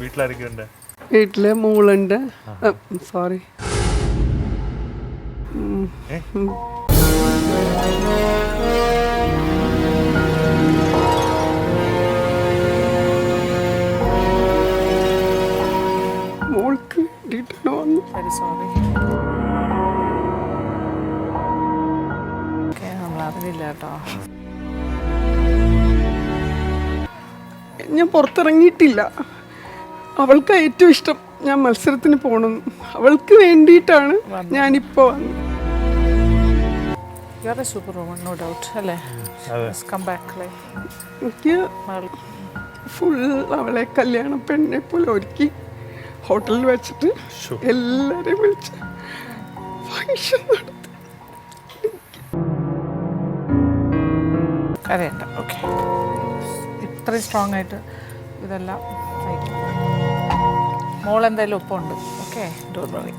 വീട്ടിലാരൊക്കെയുണ്ട്? വീട്ടില് മോളുണ്ട്. സോറി, മോൾക്ക് വേണ്ടിയിട്ടാണ് വന്നത്. Very sorry. ഓക്കെ, നമ്മൾ അറിഞ്ഞില്ല കേട്ടോ. ഞാൻ പുറത്തിറങ്ങിയിട്ടില്ല. അവൾക്ക് ഏറ്റവും ഇഷ്ടം ഞാൻ മത്സരത്തിന് പോകണം. അവൾക്ക് വേണ്ടിയിട്ടാണ് ഞാനിപ്പോൾ വന്നത്. You are a superwoman, no doubt. അല്ലേ? Come back, like. എനിക്ക് ഫുൾ അവളെ കല്യാണ പെണ്ണെ പോലെ ഒരുക്കി ഹോട്ടലിൽ വെച്ചിട്ട് എല്ലാവരെയും വിളിച്ച് ഫങ്ഷൻ നടത്തി. കരയണ്ട, ഓക്കെ. ഇത്രയും സ്ട്രോങ് ആയിട്ട് ഇതെല്ലാം മോളെന്തായാലും ഒപ്പമുണ്ട്. Okay, don't worry.